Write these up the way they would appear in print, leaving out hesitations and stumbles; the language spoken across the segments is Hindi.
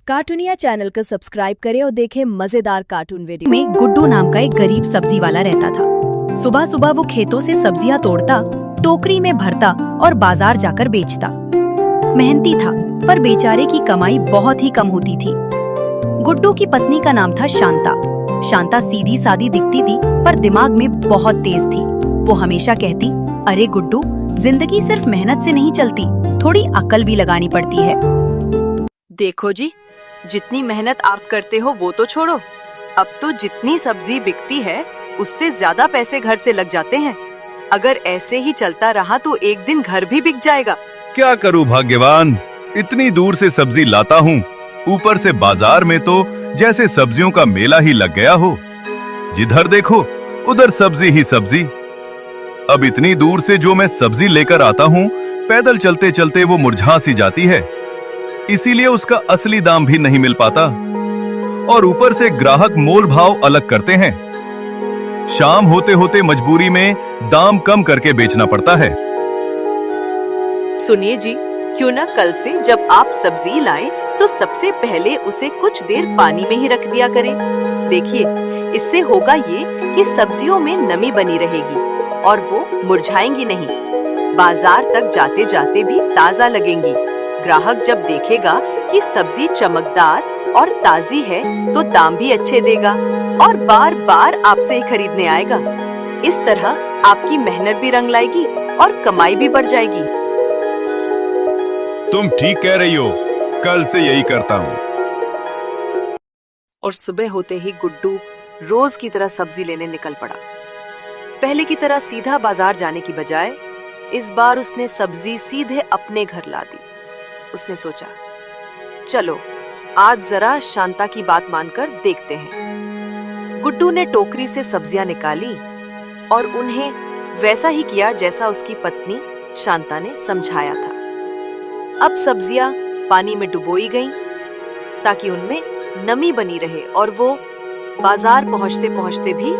कार्टूनिया चैनल को सब्सक्राइब करें और देखें मजेदार कार्टून वीडियो। में गुड्डू नाम का एक गरीब सब्जी वाला रहता था। सुबह सुबह वो खेतों से सब्जियां तोड़ता, टोकरी में भरता और बाजार जाकर बेचता। मेहनती था, पर बेचारे की कमाई बहुत ही कम होती थी। गुड्डू की पत्नी का नाम था शांता। शांता सीधी सादी दिखती थी, पर दिमाग में बहुत तेज थी। वो हमेशा कहती, अरे गुड्डू, जिंदगी सिर्फ मेहनत से नहीं चलती, थोड़ी अकल भी लगानी पड़ती है। देखो जी, जितनी मेहनत आप करते हो वो तो छोड़ो, अब तो जितनी सब्जी बिकती है उससे ज्यादा पैसे घर से लग जाते हैं। अगर ऐसे ही चलता रहा तो एक दिन घर भी बिक जाएगा। क्या करूं भाग्यवान, इतनी दूर से सब्जी लाता हूं, ऊपर से बाजार में तो जैसे सब्जियों का मेला ही लग गया हो। जिधर देखो उधर सब्जी ही सब्जी। अब इतनी दूर से जो मैं सब्जी लेकर आता हूं, पैदल चलते चलते वो मुरझा सी जाती है, इसीलिए उसका असली दाम भी नहीं मिल पाता। और ऊपर से ग्राहक मोल भाव अलग करते हैं। शाम होते होते मजबूरी में दाम कम करके बेचना पड़ता है। सुनिए जी, क्यों ना कल से जब आप सब्जी लाएं तो सबसे पहले उसे कुछ देर पानी में ही रख दिया करें। देखिए, इससे होगा ये कि सब्जियों में नमी बनी रहेगी और वो मुरझाएंगी नहीं। बाजार तक जाते जाते भी ताजा लगेंगी। ग्राहक जब देखेगा कि सब्जी चमकदार और ताजी है तो दाम भी अच्छे देगा और बार बार आपसे ही खरीदने आएगा। इस तरह आपकी मेहनत भी रंग लाएगी और कमाई भी बढ़ जाएगी। तुम ठीक कह रही हो, कल से यही करता हूँ। और सुबह होते ही गुड्डू रोज की तरह सब्जी लेने निकल पड़ा। पहले की तरह सीधा बाजार जाने की बजाय इस बार उसने सब्जी सीधे अपने घर ला दी। उसने सोचा, चलो आज जरा शांता की बात मानकर देखते हैं। गुड्डू ने टोकरी से सब्जियां निकाली और उन्हें वैसा ही किया जैसा उसकी पत्नी शांता ने समझाया था। अब सब्जियां पानी में डुबोई गईं ताकि उनमें नमी बनी रहे और वो बाजार पहुंचते पहुंचते भी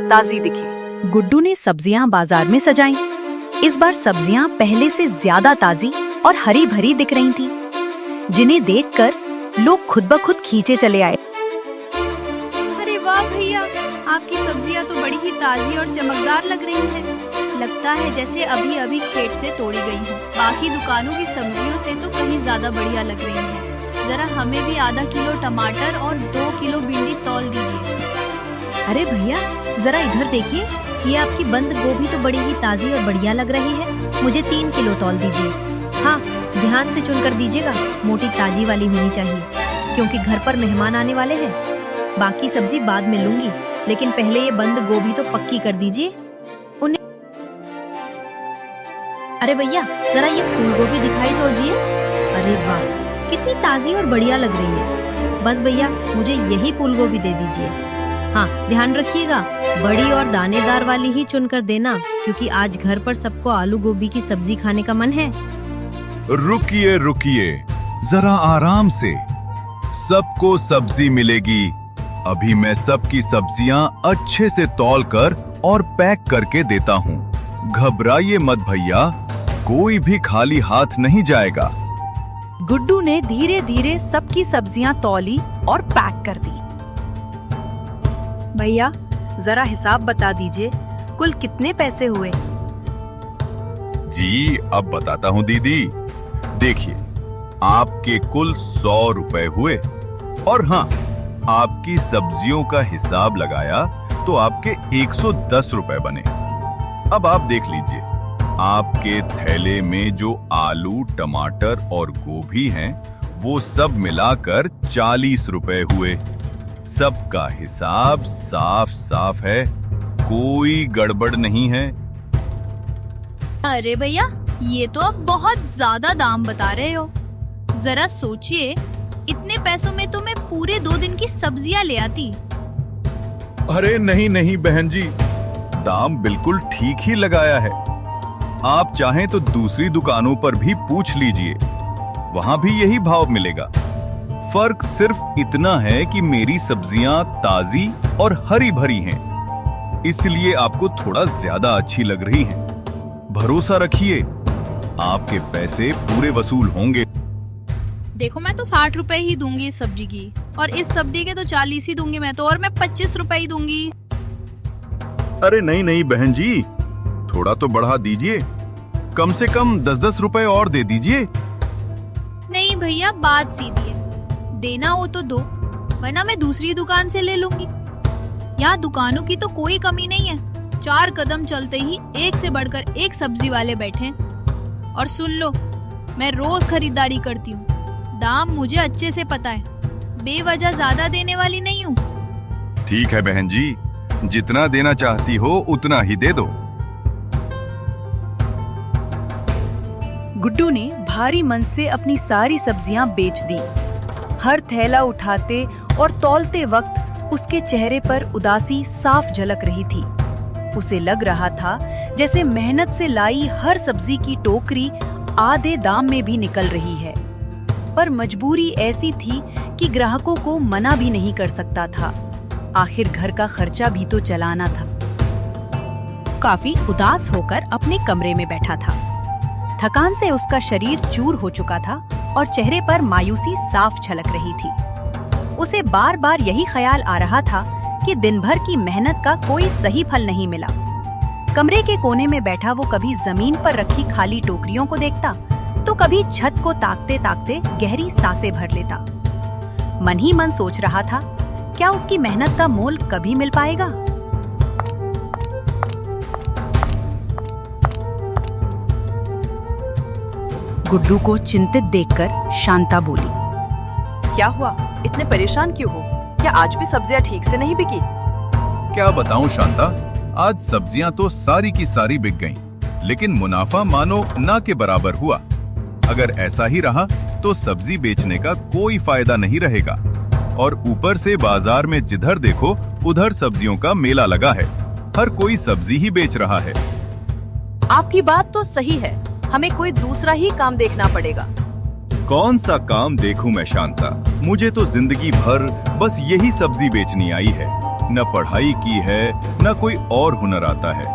ताजी दिखे। गुड्डू ने सब्जियां बाजार में सजाईं। इस बार सब्जियां पहले से ज्यादा ताजी और हरी भरी दिख रही थी, जिन्हें देखकर लोग खुद ब खुद खींचे चले आए। अरे वाह भैया, आपकी सब्जियां तो बड़ी ही ताजी और चमकदार लग रही हैं। लगता है जैसे अभी अभी खेत से तोड़ी गई हो। बाकी दुकानों की सब्जियों से तो कहीं ज्यादा बढ़िया लग रही हैं। जरा हमें भी आधा किलो टमाटर और 2 किलो भिंडी तौल दीजिए। अरे भैया, जरा इधर देखिए, ये आपकी बंद गोभी तो बड़ी ही ताजी और बढ़िया लग रही है। मुझे 3 किलो तौल दीजिए। हाँ, ध्यान से चुनकर दीजिएगा, मोटी ताजी वाली होनी चाहिए, क्योंकि घर पर मेहमान आने वाले हैं। बाकी सब्जी बाद में लूंगी, लेकिन पहले ये बंद गोभी तो पक्की कर दीजिए। उन्हें अरे भैया, जरा ये फूल गोभी दिखाई दीजिए। अरे वाह, कितनी ताजी और बढ़िया लग रही है। बस भैया, मुझे यही फूल गोभी दे दीजिए। हाँ, ध्यान रखिएगा, बड़ी और दानेदार वाली ही चुनकर देना, क्योंकि आज घर पर सबको आलू गोभी की सब्जी खाने का मन है। रुकिए रुकिए, जरा आराम से, सबको सब्जी मिलेगी। अभी मैं सबकी सब्जियां अच्छे से तौल कर और पैक करके देता हूँ। घबराइए मत भैया, कोई भी खाली हाथ नहीं जाएगा। गुड्डू ने धीरे धीरे सबकी सब्जियां तौली और पैक कर दी। भैया, जरा हिसाब बता दीजिए, कुल कितने पैसे हुए? जी, अब बताता हूँ दीदी। देखिए, आपके कुल 100 रुपए हुए और हाँ, आपकी सब्जियों का हिसाब लगाया तो आपके 110 रुपए बने। अब आप देख लीजिए, आपके थैले में जो आलू, टमाटर और गोभी हैं, वो सब मिलाकर 40 रुपए हुए। सबका हिसाब साफ साफ है, कोई गड़बड़ नहीं है। अरे भैया, ये तो अब बहुत ज्यादा दाम बता रहे हो। जरा सोचिए, इतने पैसों में तो मैं पूरे 2 दिन की सब्जियां ले आती। अरे नहीं नहीं बहन जी, दाम बिल्कुल ठीक ही लगाया है। आप चाहें तो दूसरी दुकानों पर भी पूछ लीजिए, वहां भी यही भाव मिलेगा। फर्क सिर्फ इतना है कि मेरी सब्जियां ताजी और हरी भरी हैं, इसलिए आपको थोड़ा ज्यादा अच्छी लग रही हैं। भरोसा रखिए, आपके पैसे पूरे वसूल होंगे। देखो मैं तो 60 रुपए ही दूंगी इस सब्जी की, और इस सब्जी के तो 40 ही दूंगी मैं तो, और मैं 25 रुपए ही दूंगी। अरे नहीं नहीं बहन जी, थोड़ा तो बढ़ा दीजिए, कम से कम 10-10 रुपए और दे दीजिए। नहीं भैया, बात सीधी है, देना हो तो दो, वरना मैं दूसरी दुकान से ले लूंगी। यहाँ दुकानों की तो कोई कमी नहीं है, 4 कदम चलते ही एक से बढ़कर एक सब्जी वाले बैठे हैं। और सुन लो, मैं रोज खरीदारी करती हूँ, दाम मुझे अच्छे से पता है, बेवजह ज्यादा देने वाली नहीं हूँ। ठीक है बहन जी, जितना देना चाहती हो उतना ही दे दो। गुड्डू ने भारी मन से अपनी सारी सब्जियां बेच दी। हर थैला उठाते और तौलते वक्त उसके चेहरे पर उदासी साफ झलक रही थी। उसे लग रहा था जैसे मेहनत से लाई हर सब्जी की टोकरी आधे दाम में भी निकल रही है, पर मजबूरी ऐसी थी कि ग्राहकों को मना भी नहीं कर सकता था। आखिर घर का खर्चा भी तो चलाना था। काफी उदास होकर अपने कमरे में बैठा था। थकान से उसका शरीर चूर हो चुका था और चेहरे पर मायूसी साफ झलक रही थी। उसे बार बार यही ख्याल आ रहा था कि दिन भर की मेहनत का कोई सही फल नहीं मिला। कमरे के कोने में बैठा वो कभी जमीन पर रखी खाली टोकरियों को देखता, तो कभी छत को ताकते ताकते गहरी सांसें भर लेता। मन ही मन सोच रहा था, क्या उसकी मेहनत का मोल कभी मिल पाएगा? गुड्डू को चिंतित देखकर शांता बोली, क्या हुआ, इतने परेशान क्यों हो? क्या आज भी सब्जियां ठीक से नहीं बिकी? क्या बताऊं शांता, आज सब्जियां तो सारी की सारी बिक गईं, लेकिन मुनाफा मानो ना के बराबर हुआ। अगर ऐसा ही रहा तो सब्जी बेचने का कोई फायदा नहीं रहेगा। और ऊपर से बाजार में जिधर देखो उधर सब्जियों का मेला लगा है, हर कोई सब्जी ही बेच रहा है। आपकी बात तो सही है, हमें कोई दूसरा ही काम देखना पड़ेगा। कौन सा काम देखूं मैं शांता, मुझे तो जिंदगी भर बस यही सब्जी बेचनी आई है। न पढ़ाई की है, न कोई और हुनर आता है।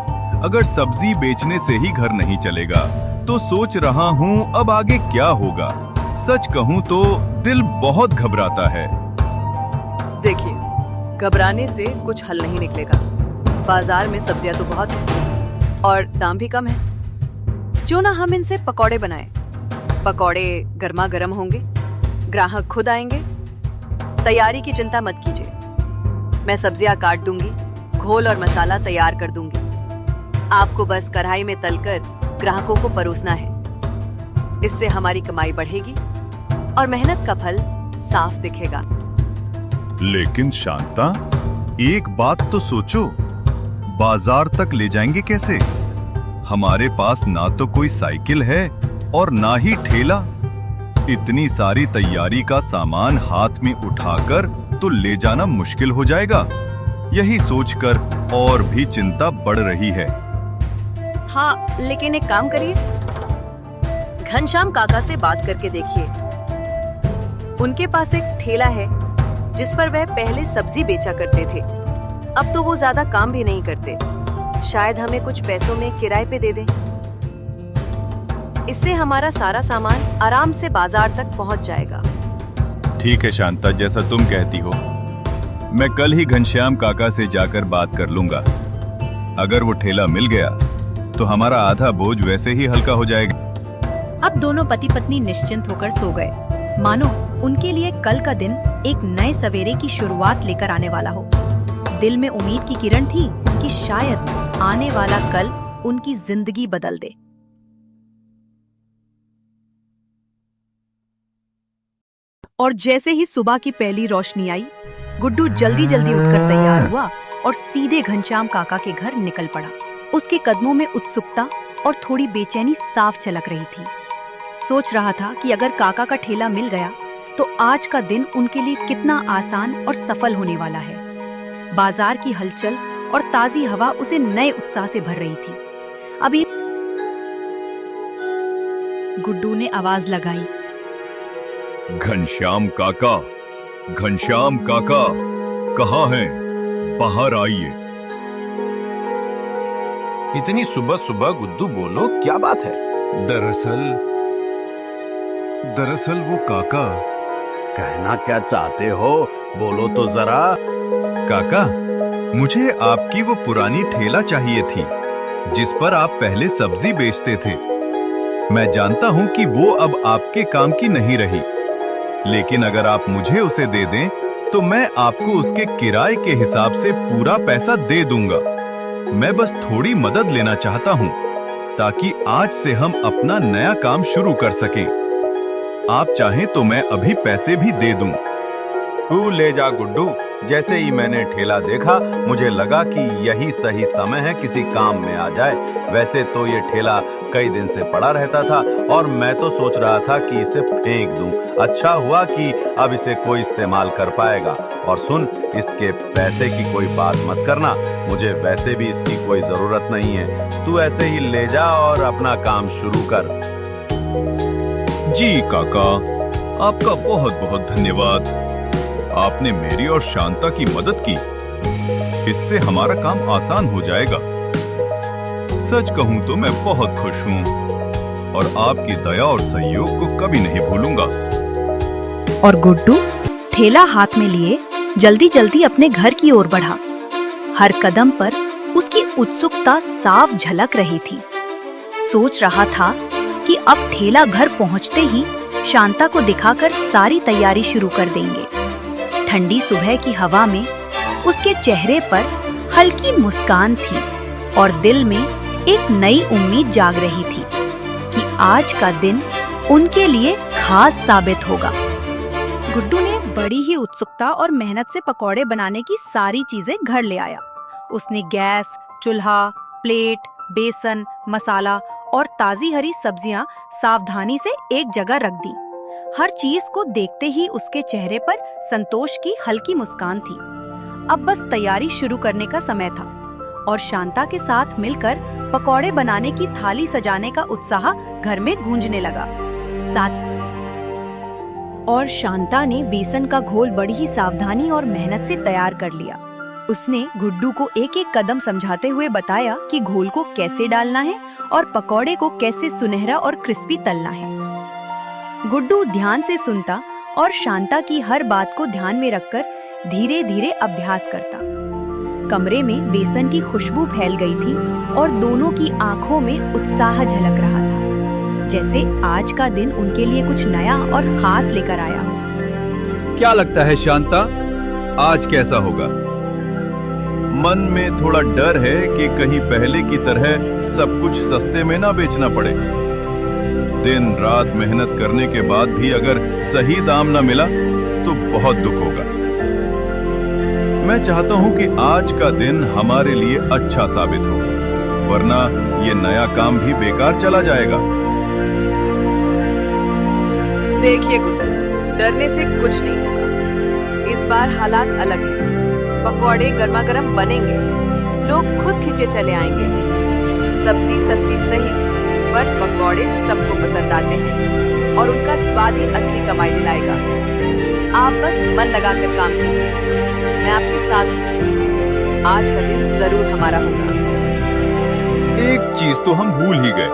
अगर सब्जी बेचने से ही घर नहीं चलेगा तो सोच रहा हूँ अब आगे क्या होगा। सच कहूँ तो दिल बहुत घबराता है। देखिए, घबराने से कुछ हल नहीं निकलेगा। बाजार में सब्जियां तो बहुत हैं और दाम भी कम है। जो ना हम इनसे पकौड़े बनाएं। पकौड़े गर्मा गर्म होंगे, ग्राहक खुद आएंगे। तैयारी की चिंता मत कीजिए, मैं सब्जियां काट दूंगी, घोल और मसाला तैयार कर दूंगी। आपको बस कढ़ाई में तलकर ग्राहकों को परोसना है। इससे हमारी कमाई बढ़ेगी और मेहनत का फल साफ दिखेगा। लेकिन शांता, एक बात तो सोचो, बाजार तक ले जाएंगे कैसे? हमारे पास ना तो कोई साइकिल है और ना ही ठेला। इतनी सारी तैयारी का सामान हाथ में उठाकर तो ले जाना मुश्किल हो जाएगा। यही सोचकर और भी चिंता बढ़ रही है। हाँ, लेकिन एक काम करिए, घनश्याम काका से बात करके देखिए। उनके पास एक ठेला है जिस पर वह पहले सब्जी बेचा करते थे। अब तो वो ज्यादा काम भी नहीं करते। शायद हमें कुछ पैसों में किराए पे दे दें। इससे हमारा सारा सामान आराम से बाजार तक पहुंच जाएगा। ठीक है शांता, जैसा तुम कहती हो। मैं कल ही घनश्याम काका से जाकर बात कर लूंगा। अगर वो ठेला मिल गया तो हमारा आधा बोझ वैसे ही हल्का हो जाएगा। अब दोनों पति पत्नी निश्चिंत होकर सो गए, मानो उनके लिए कल का दिन एक नए सवेरे की शुरुआत लेकर आने वाला हो। दिल में उम्मीद की किरण थी कि शायद आने वाला कल उनकी जिंदगी बदल दे। और जैसे ही सुबह की पहली रोशनी आई, गुड्डू जल्दी जल्दी उठकर तैयार हुआ और सीधे घनश्याम काका के घर निकल पड़ा। उसके कदमों में उत्सुकता और थोड़ी बेचैनी साफ झलक रही थी। सोच रहा था कि अगर काका का ठेला मिल गया तो आज का दिन उनके लिए कितना आसान और सफल होने वाला है। बाजार की हलचल और ताजी हवा उसे नए उत्साह से भर रही थी। अभी गुड्डू ने आवाज लगाई, घनश्याम काका, घनश्याम काका, कहाँ हैं? बाहर आइए। इतनी सुबह सुबह गुड्डू, बोलो क्या बात है? दरअसल दरअसल वो काका। कहना क्या चाहते हो, बोलो तो जरा। काका, मुझे आपकी वो पुरानी ठेला चाहिए थी जिस पर आप पहले सब्जी बेचते थे। मैं जानता हूं कि वो अब आपके काम की नहीं रही, लेकिन अगर आप मुझे उसे दे दें तो मैं आपको उसके किराए के हिसाब से पूरा पैसा दे दूंगा। मैं बस थोड़ी मदद लेना चाहता हूं ताकि आज से हम अपना नया काम शुरू कर सकें। आप चाहें तो मैं अभी पैसे भी दे दूं। तू ले जा गुड्डू। जैसे ही मैंने ठेला देखा मुझे लगा कि यही सही समय है किसी काम में आ जाए। वैसे तो ये ठेला कई दिन से पड़ा रहता था और मैं तो सोच रहा था कि इसे फेंक दूं। अच्छा हुआ कि अब इसे कोई इस्तेमाल कर पाएगा। और सुन, इसके पैसे की कोई बात मत करना, मुझे वैसे भी इसकी कोई जरूरत नहीं है। तू ऐसे ही ले जा और अपना काम शुरू कर। जी काका, आपका बहुत बहुत धन्यवाद। आपने मेरी और शांता की मदद की। इससे हमारा काम आसान हो जाएगा। सच कहूं तो मैं बहुत खुश हूं और आपकी दया और सहयोग को कभी नहीं भूलूंगा। और गुड्डू ठेला हाथ में लिए जल्दी जल्दी अपने घर की ओर बढ़ा। हर कदम पर उसकी उत्सुकता साफ झलक रही थी। सोच रहा था कि अब ठेला घर पहुंचते ही शांता को दिखाकर सारी तैयारी शुरू कर देंगे। ठंडी सुबह की हवा में उसके चेहरे पर हल्की मुस्कान थी और दिल में एक नई उम्मीद जाग रही थी कि आज का दिन उनके लिए खास साबित होगा। गुड्डू ने बड़ी ही उत्सुकता और मेहनत से पकौड़े बनाने की सारी चीजें घर ले आया। उसने गैस, चूल्हा, प्लेट, बेसन, मसाला और ताजी हरी सब्जियां सावधानी से एक जगह रख दी। हर चीज को देखते ही उसके चेहरे पर संतोष की हल्की मुस्कान थी। अब बस तैयारी शुरू करने का समय था और शांता के साथ मिलकर पकौड़े बनाने की थाली सजाने का उत्साह घर में गूंजने लगा। और शांता ने बेसन का घोल बड़ी ही सावधानी और मेहनत से तैयार कर लिया। उसने गुड्डू को एक एक कदम समझाते हुए बताया कि घोल को कैसे डालना है और पकौड़े को कैसे सुनहरा और क्रिस्पी तलना है। गुड्डू ध्यान से सुनता और शांता की हर बात को ध्यान में रखकर धीरे धीरे अभ्यास करता। कमरे में बेसन की खुशबू फैल गई थी और दोनों की आंखों में उत्साह झलक रहा था, जैसे आज का दिन उनके लिए कुछ नया और खास लेकर आया हो। क्या लगता है शांता, आज कैसा होगा? मन में थोड़ा डर है कि कहीं पहले की तरह सब कुछ सस्ते में ना बेचना पड़े। दिन रात मेहनत करने के बाद भी अगर सही दाम ना मिला तो बहुत दुख होगा। मैं चाहता हूं कि आज का दिन हमारे लिए अच्छा साबित हो, वरना ये नया काम भी बेकार चला जाएगा। देखिए गुड्डू, डरने से कुछ नहीं होगा। इस बार हालात अलग हैं। पकौड़े गर्मा गर्म बनेंगे, लोग खुद खींचे चले आएंगे। सब्जी सस्ती सही, पर पकौड़े सबको पसंद आते हैं और उनका स्वाद ही असली कमाई दिलाएगा। आप बस मन लगाकर काम कीजिए, मैं आपके साथ हूँ। आज का दिन जरूर हमारा होगा। एक चीज तो हम भूल ही गए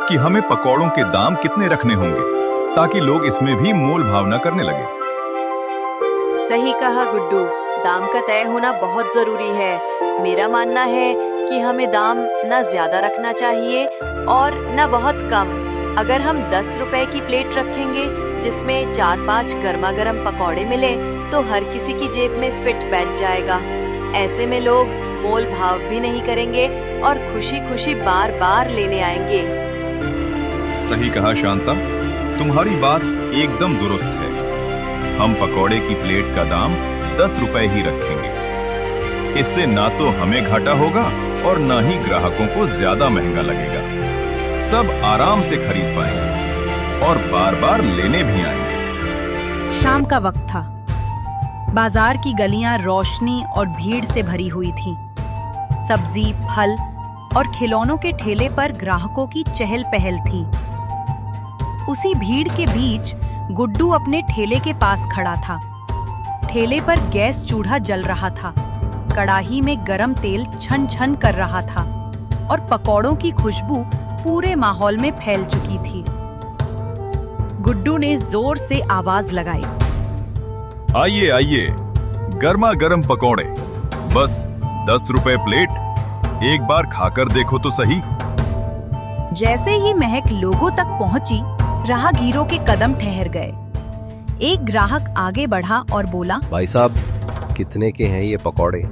कि हमें पकौड़ों के दाम कितने रखने होंगे ताकि लोग इसमें भी मोल भाव न करने लगे। सही कहा गुड्डू, दाम का तय होना बहुत जरूरी है। मेरा मानना है कि हमें दाम न ज्यादा रखना चाहिए और न बहुत कम। अगर हम 10 रुपए की प्लेट रखेंगे जिसमें 4-5 गर्मा गर्म पकौड़े मिले तो हर किसी की जेब में फिट बैठ जाएगा। ऐसे में लोग मोल भाव भी नहीं करेंगे और खुशी खुशी बार बार लेने आएंगे। सही कहा शांता, तुम्हारी बात एकदम दुरुस्त है। हम पकौड़े की प्लेट का दाम 10 रुपए ही रखेंगे। इससे ना तो हमें घाटा होगा और ना ही ग्राहकों को ज्यादा महंगा लगेगा। सब आराम से खरीद पाएंगे और बार बार लेने भी आएंगे। शाम का वक्त था। बाजार की गलियां रोशनी और भीड़ से भरी हुई थीं। सब्जी, फल और खिलौनों के ठेले पर ग्राहकों की चहल पहल थी। उसी भीड़ के बीच गुड्डू अपने ठेले के पास खड़ा था। ठेले पर गैस चूल्हा जल रहा था। कड़ाही में गरम तेल छन छन कर रहा था और पकौड़ों की खुशबू पूरे माहौल में फैल चुकी थी। गुड्डू ने जोर से आवाज लगाई। आइए आइए, गर्मा गर्म पकौड़े, बस 10 रुपए प्लेट, एक बार खाकर देखो तो सही। जैसे ही महक लोगों तक पहुंची, राहगीरों के कदम ठहर गए। एक ग्राहक आगे बढ़ा और बोला, भाई साहब, कितने के हैं ये पकौड़े?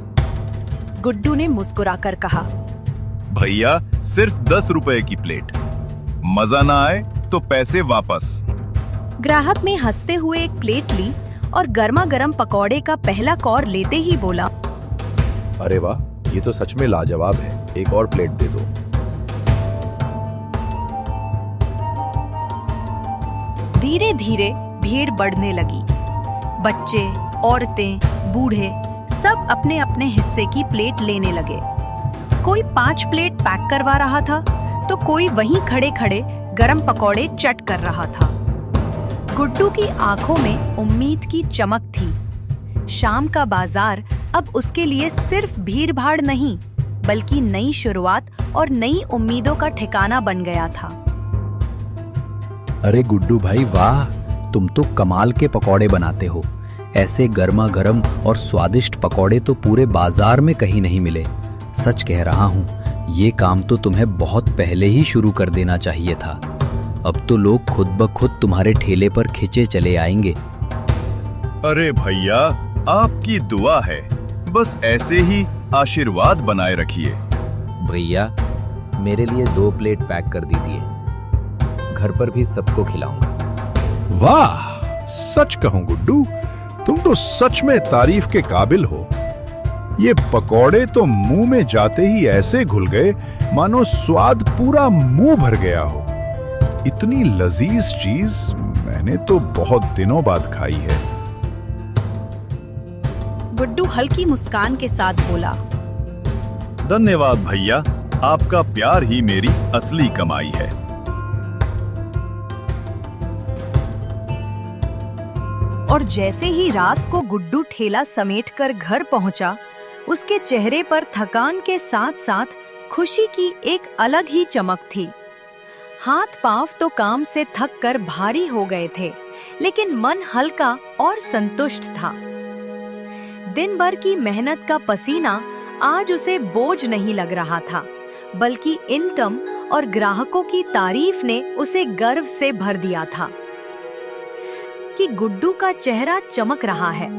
गुड्डू ने मुस्कुराकर कहा, भैया सिर्फ 10 रुपए की प्लेट, मजा ना आए तो पैसे वापस। ग्राहक में हंसते हुए एक प्लेट ली और गर्मा गर्म पकौड़े का पहला कौर लेते ही बोला, अरे वाह, ये तो सच में लाजवाब है, एक और प्लेट दे दो। धीरे धीरे भीड़ बढ़ने लगी। बच्चे, औरतें, बूढ़े सब अपने अपने हिस्से की प्लेट लेने लगे। कोई 5 प्लेट पैक करवा रहा था तो कोई वहीं खड़े खड़े गरम पकौड़े चट कर रहा था। गुड्डू की आंखों में उम्मीद की चमक थी। शाम का बाजार अब उसके लिए सिर्फ भीड़ भाड़ नहीं, बल्कि नई शुरुआत और नई उम्मीदों का ठिकाना बन गया था। अरे गुड्डू भाई वाह, तुम तो कमाल के पकौड़े बनाते हो। ऐसे गर्मा गर्म और स्वादिष्ट पकौड़े तो पूरे बाजार में कहीं नहीं मिले। सच कह रहा हूँ, ये काम तो तुम्हें बहुत पहले ही शुरू कर देना चाहिए था। अब तो लोग खुद ब खुद तुम्हारे ठेले पर खिंचे चले आएंगे। अरे भैया, आपकी दुआ है, बस ऐसे ही आशीर्वाद बनाए रखिए। भैया, मेरे लिए 2 प्लेट पैक कर दीजिए, घर पर भी सबको खिलाऊंगा। वाह, सच कहूं गुड्डू, तुम तो सच में तारीफ के काबिल हो। ये पकौड़े तो मुंह में जाते ही ऐसे घुल गए मानो स्वाद पूरा मुंह भर गया हो। इतनी लजीज चीज मैंने तो बहुत दिनों बाद खाई है। गुड्डू हल्की मुस्कान के साथ बोला, धन्यवाद भैया, आपका प्यार ही मेरी असली कमाई है। और जैसे ही रात को गुड्डू ठेला समेटकर घर पहुंचा, उसके चेहरे पर थकान के साथ साथ खुशी की एक अलग ही चमक थी। हाथ पांव तो काम से थक कर भारी हो गए थे, लेकिन मन हल्का और संतुष्ट था। दिन भर की मेहनत का पसीना आज उसे बोझ नहीं लग रहा था, बल्कि इनकम और ग्राहकों की तारीफ ने उसे गर्व से भर दिया था कि गुड्डू का चेहरा चमक रहा है,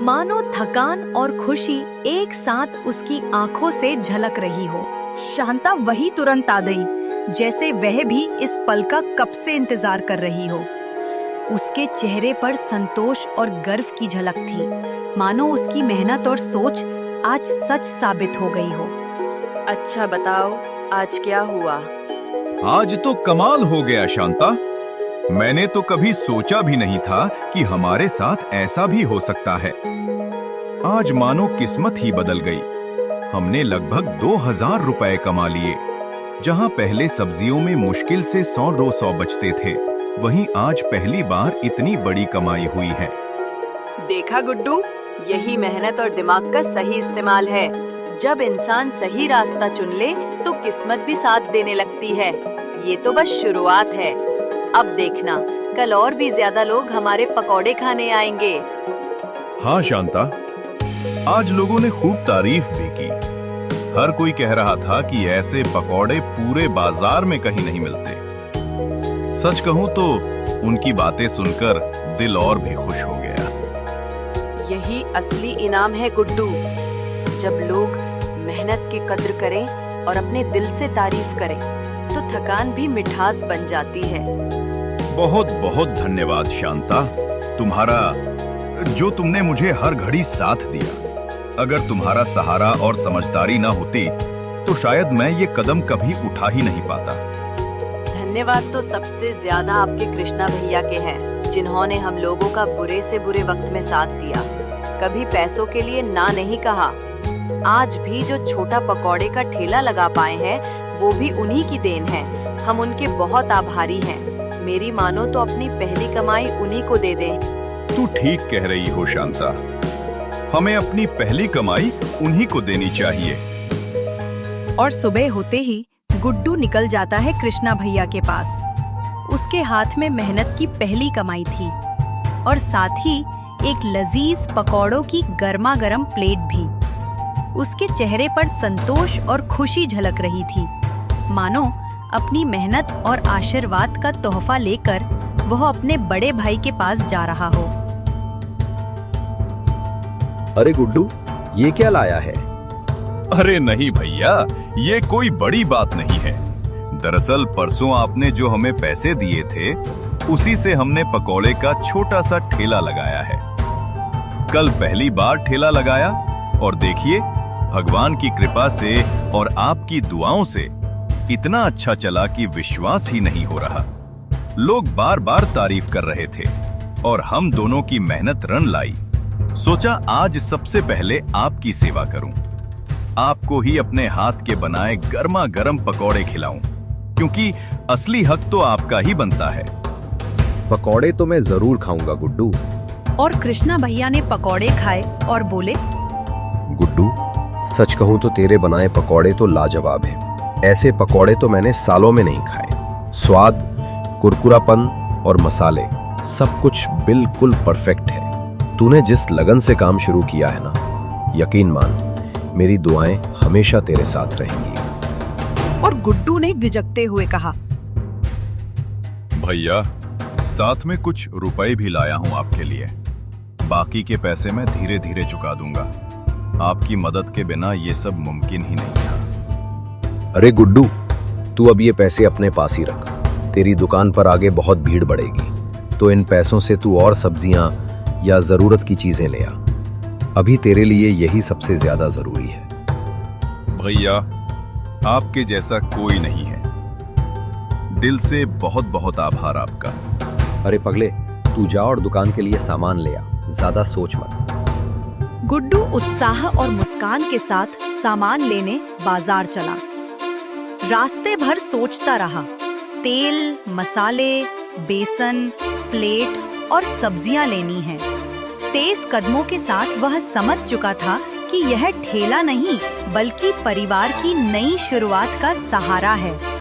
मानो थकान और खुशी एक साथ उसकी आंखों से झलक रही हो। शांता वही तुरंत आ गई, जैसे वह भी इस पल का कब से इंतजार कर रही हो। उसके चेहरे पर संतोष और गर्व की झलक थी, मानो उसकी मेहनत और सोच आज सच साबित हो गई हो। अच्छा बताओ, आज क्या हुआ? आज तो कमाल हो गया शांता। मैंने तो कभी सोचा भी नहीं था कि हमारे साथ ऐसा भी हो सकता है। आज मानो किस्मत ही बदल गई। हमने लगभग 2000 रुपए कमा लिए। जहां पहले सब्जियों में मुश्किल से 100-200 बचते थे, वहीं आज पहली बार इतनी बड़ी कमाई हुई है। देखा गुड्डू, यही मेहनत और दिमाग का सही इस्तेमाल है। जब इंसान सही रास्ता चुन ले तो किस्मत भी साथ देने लगती है। ये तो बस शुरुआत है। अब देखना, कल और भी ज्यादा लोग हमारे पकौड़े खाने आएंगे। हाँ शांता, आज लोगों ने खूब तारीफ भी की। हर कोई कह रहा था कि ऐसे पकौड़े पूरे बाजार में कहीं नहीं मिलते। सच कहूं तो उनकी बातें सुनकर दिल और भी खुश हो गया। यही असली इनाम है गुड्डू। जब लोग मेहनत की कद्र करें और अपने दिल से तारीफ करें, तो थकान भी मिठास बन जाती है। बहुत बहुत धन्यवाद शांता, तुम्हारा जो तुमने मुझे हर घड़ी साथ दिया। अगर तुम्हारा सहारा और समझदारी ना होती तो शायद मैं ये कदम कभी उठा ही नहीं पाता। धन्यवाद तो सबसे ज्यादा आपके कृष्णा भैया के हैं, जिन्होंने हम लोगों का बुरे से बुरे वक्त में साथ दिया। कभी पैसों के लिए ना नहीं कहा। आज भी जो छोटा पकौड़े का ठेला लगा पाए हैं, वो भी उन्हीं की देन है। हम उनके बहुत आभारी हैं। मेरी मानो तो अपनी पहली कमाई उन्हीं को दे दें। तू ठीक कह रही हो शांता, हमें अपनी पहली कमाई उन्हीं को देनी चाहिए। और सुबह होते ही गुड्डू निकल जाता है कृष्णा भैया के पास। उसके हाथ में मेहनत की पहली कमाई थी और साथ ही एक लजीज पकौड़ों की गर्मा गर्म प्लेट भी। उसके चेहरे पर संतोष और खुशी झलक रही थी, मानो अपनी मेहनत और आशीर्वाद का तोहफा लेकर वह अपने बड़े भाई के पास जा रहा हो। अरे गुड्डू, ये क्या लाया है? अरे नहीं भैया, ये कोई बड़ी बात नहीं है। दरअसल परसों आपने जो हमें पैसे दिए थे, उसी से हमने पकौड़े का छोटा सा ठेला लगाया है। कल पहली बार ठेला लगाया और देखिए, भगवान की कृपा से और आपकी दुआओं से इतना अच्छा चला कि विश्वास ही नहीं हो रहा। लोग बार बार तारीफ कर रहे थे और हम दोनों की मेहनत रन लाई। सोचा आज सबसे पहले आपकी सेवा करूं, आपको ही अपने हाथ के बनाए गर्मा गर्म पकौड़े खिलाऊं, क्योंकि असली हक तो आपका ही बनता है। पकौड़े तो मैं जरूर खाऊंगा गुड्डू। और कृष्णा भैया ने पकौड़े खाए और बोले, गुड्डू, सच कहूं तो तेरे बनाए पकौड़े तो लाजवाब हैं। ऐसे पकौड़े तो मैंने सालों में नहीं खाए। स्वाद, कुरकुरापन और मसाले सब कुछ बिल्कुल परफेक्ट है। तूने जिस लगन से काम शुरू किया है ना, यकीन मान, मेरी दुआएं हमेशा तेरे साथ रहेंगी। और गुड्डू ने विजगते हुए कहा, भैया, साथ में कुछ रुपए भी लाया हूं आपके लिए। बाकी के पैसे मैं धीरे धीरे चुका दूंगा। आपकी मदद के बिना ये सब मुमकिन ही नहीं था। अरे गुड्डू, तू अब ये पैसे अपने पास ही रख। तेरी दुकान पर आगे बहुत भीड़ बढ़ेगी, तो इन पैसों से तू और सब्जियां या जरूरत की चीजें ले आ। अभी तेरे लिए यही सबसे ज्यादा जरूरी है। भैया, आपके जैसा कोई नहीं है। दिल से बहुत बहुत आभार आपका। अरे पगले, तू जा और दुकान के लिए सामान ले आ, ज्यादा सोच मत। गुड्डू उत्साह और मुस्कान के साथ सामान लेने बाजार चला। रास्ते भर सोचता रहा। तेल, मसाले, बेसन, प्लेट और सब्जियां लेनी हैं। तेज कदमों के साथ वह समझ चुका था कि यह ठेला नहीं, बल्कि परिवार की नई शुरुआत का सहारा है।